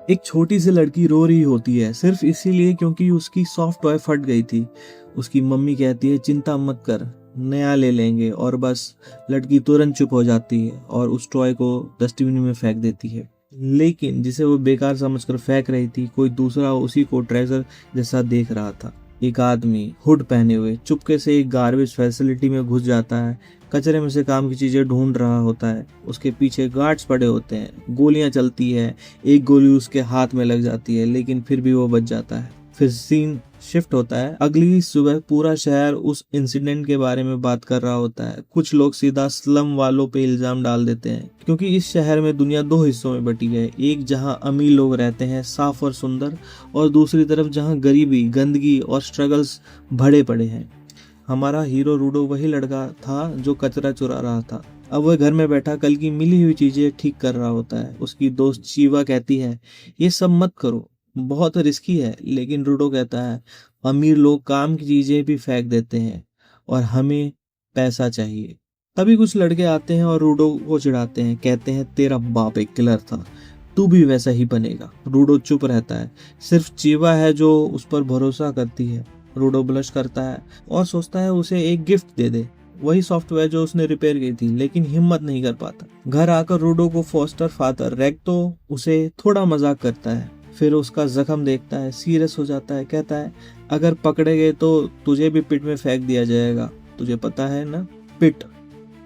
एक छोटी सी लड़की रो रही होती है सिर्फ इसीलिए क्योंकि उसकी सॉफ्ट टॉय फट गई थी। उसकी मम्मी कहती है चिंता मत कर, नया ले लेंगे, और बस लड़की तुरंत चुप हो जाती है और उस टॉय को डस्टबिन में फेंक देती है। लेकिन जिसे वो बेकार समझकर फेंक रही थी, कोई दूसरा उसी को ट्रेजर जैसा देख रहा था। एक आदमी हुड पहने हुए चुपके से एक गार्बेज फैसिलिटी में घुस जाता है, कचरे में से काम की चीजें ढूंढ रहा होता है। उसके पीछे गार्ड्स पड़े होते हैं, गोलियां चलती है, एक गोली उसके हाथ में लग जाती है लेकिन फिर भी वो बच जाता है। फिर सीन शिफ्ट होता है। अगली सुबह पूरा शहर उस इंसिडेंट के बारे में बात कर रहा होता है। कुछ लोग सीधा स्लम वालों पे इल्जाम डाल देते हैं क्योंकि इस शहर में दुनिया दो हिस्सों में बटी है, एक जहां अमीर लोग रहते हैं साफ और सुंदर, और दूसरी तरफ जहां गरीबी, गंदगी और स्ट्रगल्स भरे पड़े हैं। हमारा हीरो रूडो वही लड़का था जो कचरा चुरा रहा था। अब वह घर में बैठा कल की मिली हुई चीजें ठीक कर रहा होता है। उसकी दोस्त चीवा कहती है ये सब मत करो, बहुत रिस्की है, लेकिन रूडो कहता है अमीर लोग काम की चीजें भी फेंक देते हैं और हमें पैसा चाहिए। तभी कुछ लड़के आते हैं और रूडो को चिढ़ाते हैं, कहते हैं तेरा बाप एक किलर था, तू भी वैसा ही बनेगा। रूडो चुप रहता है, सिर्फ चीवा है जो उस पर भरोसा करती है। रूडो ब्लश करता है और सोचता है उसे एक गिफ्ट दे दे, वही सॉफ्टवेयर जो उसने रिपेयर की थी, लेकिन हिम्मत नहीं कर पाता। घर आकर रूडो को फॉस्टर फादर रैग तो उसे थोड़ा मजाक करता है, फिर उसका जख्म देखता है, सीरियस हो जाता है, कहता है अगर पकड़े गए तो तुझे भी पिट में फेंक दिया जाएगा, तुझे पता है ना। पिट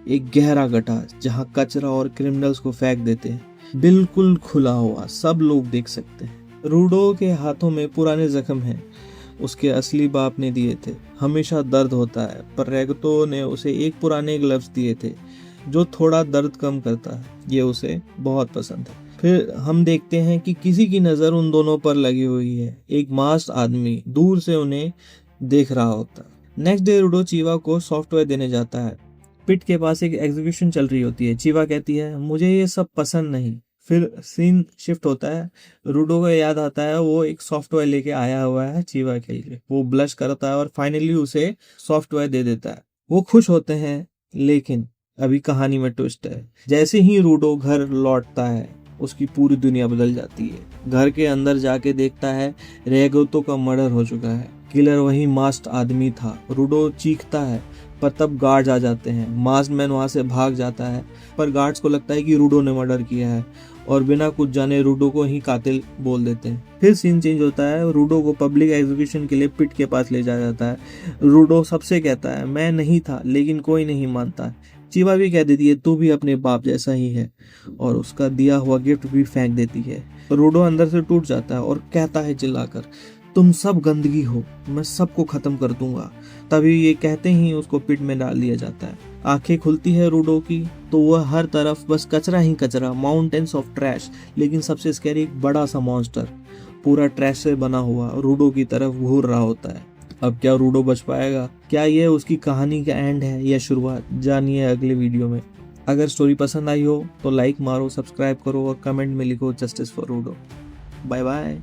एक गहरा गड्ढा जहाँ कचरा और क्रिमिनल्स को फेंक देते हैं, बिल्कुल खुला हुआ, सब लोग देख सकते हैं। रूडो के हाथों में पुराने जख्म हैं, उसके असली बाप ने दिए थे। हमेशा दर्द होता है, पर रेगतो ने उसे एक पुराने ग्लव्स दिए थे जो थोड़ा दर्द कम करता है। ये उसे बहुत पसंद है। फिर हम देखते हैं कि किसी की नज़र उन दोनों पर लगी हुई है। एक मास्क आदमी दूर से उन्हें देख रहा होता है। नेक्स्ट डे रूडो चीवा को सॉफ्टवेयर देने जाता है। पिट के पास एक एग्जीक्यूशन चल रही होती है। चीवा कहती है मुझे ये सब पसंद नहीं। फिर सीन शिफ्ट होता है। रूडो को याद आता है वो एक सॉफ्टवेयर लेके आया हुआ है चीवा के लिए। वो ब्लश करता है और फाइनली उसे सॉफ्टवेयर दे देता है। वो खुश होते हैं, लेकिन अभी कहानी में ट्विस्ट है। जैसे ही रूडो घर लौटता है उसकी पूरी दुनिया बदल जाती है। घर के अंदर जाके देखता है रेगोतो का मर्डर हो चुका है। किलर वही मास्क आदमी था। रूडो चीखता है, पर तब गार्ड्स आ जाते हैं। मास्क मैन वहां से भाग जाता है, पर गार्ड्स को लगता है कि रूडो ने मर्डर किया है और बिना कुछ जाने रूडो को ही कातिल बोल देते हैं। फिर सीन चेंज होता है। रूडो को पब्लिक एग्जीक्यूशन के लिए पिट के पास ले जाया जाता है। रूडो सबसे कहता है मैं नहीं था, लेकिन कोई नहीं मानता। चीवा भी कह देती है तू भी अपने बाप जैसा ही है, और उसका दिया हुआ गिफ्ट भी फेंक देती है। रूडो अंदर से टूट जाता है और कहता है चिल्लाकर तुम सब गंदगी हो, मैं सबको खत्म कर दूंगा। तभी ये कहते ही उसको पिट में डाल दिया जाता है। आंखें खुलती है रूडो की तो वह हर तरफ बस कचरा ही कचरा, माउंटेन्स ऑफ ट्रैश। लेकिन सबसे स्कैरी एक बड़ा सा मॉन्स्टर पूरा ट्रैश से बना हुआ रूडो की तरफ घूर रहा होता है। अब क्या रूडो बच पाएगा? क्या ये उसकी कहानी का एंड है या शुरुआत? जानिए अगले वीडियो में। अगर स्टोरी पसंद आई हो तो लाइक मारो, सब्सक्राइब करो और कमेंट में लिखो जस्टिस फॉर रूडो। Bye bye.